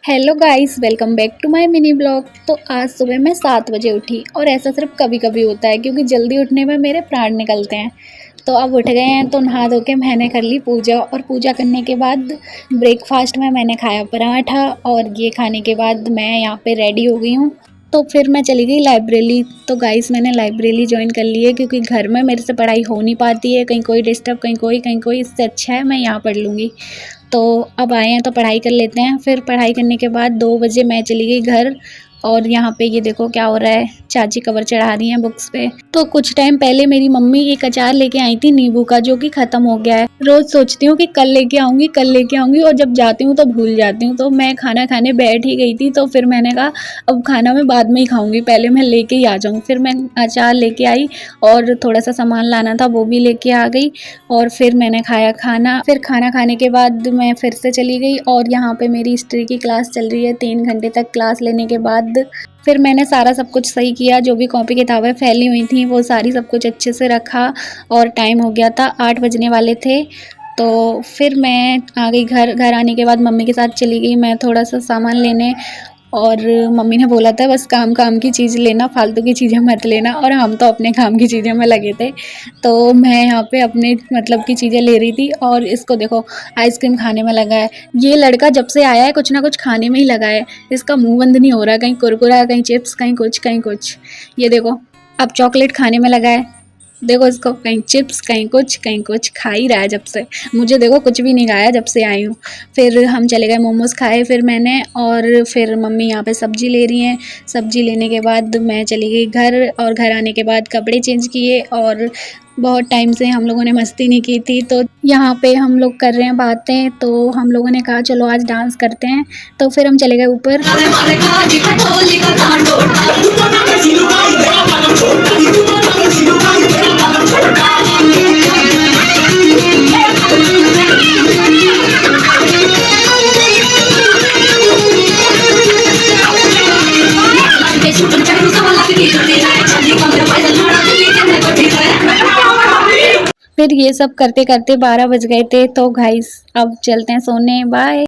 Hello guys, welcome back to my mini blog. तो आज सुबह मैं 7 बजे उठी और ऐसा सिर्फ कभी कभी होता है क्योंकि जल्दी उठने में मेरे प्राण निकलते हैं। तो अब उठ गए हैं तो नहा धो के मैंने कर ली पूजा, और पूजा करने के बाद ब्रेकफास्ट में मैंने खाया पराठा, और ये खाने के बाद मैं यहाँ पे रेडी हो गई हूँ। तो फिर मैं चली गई लाइब्रेरी। तो गाइस, मैंने लाइब्रेरी ज्वाइन कर ली है क्योंकि घर में मेरे से पढ़ाई हो नहीं पाती है, कहीं कोई डिस्टर्ब, कहीं कोई, इससे अच्छा है मैं यहाँ पढ़ लूँगी। तो अब आए हैं तो पढ़ाई कर लेते हैं। फिर पढ़ाई करने के बाद 2 बजे मैं चली गई घर। और यहाँ पे ये देखो क्या हो रहा है, चाची कवर चढ़ा रही हैं बुक्स पे। तो कुछ टाइम पहले मेरी मम्मी एक अचार लेके आई थी नींबू का, जो कि ख़त्म हो गया है। रोज़ सोचती हूँ कि कल लेके आऊँगी, कल लेके आऊँगी, और जब जाती हूँ तो भूल जाती हूँ। तो मैं खाना खाने बैठ ही गई थी, तो फिर मैंने कहा अब खाना मैं बाद में ही खाऊँगी, पहले मैं लेके ही आ जाऊँ। फिर मैं अचार लेके आई और थोड़ा सा सामान लाना था वो भी लेके आ गई। और फिर मैंने खाया खाना। फिर खाना खाने के बाद मैं फिर से चली गई, और यहाँ पे मेरी हिस्ट्री की क्लास चल रही है। 3 घंटे तक क्लास लेने के बाद फिर मैंने सारा सब कुछ सही किया। जो भी कॉपी किताबें फैली हुई थी वो सारी सब कुछ अच्छे से रखा। और टाइम हो गया था, 8 बजने वाले थे। तो फिर मैं आ गई घर। घर आने के बाद मम्मी के साथ चली गई मैं थोड़ा सा सामान लेने। और मम्मी ने बोला था बस काम काम की चीज़ लेना, फालतू की चीज़ें मत लेना, और हम तो अपने काम की चीज़ों में लगे थे। तो मैं यहाँ पे अपने मतलब की चीज़ें ले रही थी। और इसको देखो, आइसक्रीम खाने में लगा है। ये लड़का जब से आया है कुछ ना कुछ खाने में ही लगा है। इसका मुंह बंद नहीं हो रहा, कहीं कुरकुरा, कहीं चिप्स, कहीं कुछ कहीं कुछ। ये देखो, अब चॉकलेट खाने में लगा है। देखो इसको, कहीं चिप्स, कहीं कुछ खा ही रहा है जब से। मुझे देखो कुछ भी नहीं खाया जब से आई हूँ। फिर हम चले गए मोमोज़ खाए फिर मैंने। और फिर मम्मी यहाँ पे सब्ज़ी ले रही हैं। सब्ज़ी लेने के बाद मैं चली गई घर, और घर आने के बाद कपड़े चेंज किए। और बहुत टाइम से हम लोगों ने मस्ती नहीं की थी, तो यहाँ पे हम लोग कर रहे हैं बातें। तो हम लोगों ने कहा चलो आज डांस करते हैं। तो फिर हम चले गए ऊपर। फिर ये सब करते करते 12 बज गए थे। तो गाइस अब चलते हैं सोने, बाय।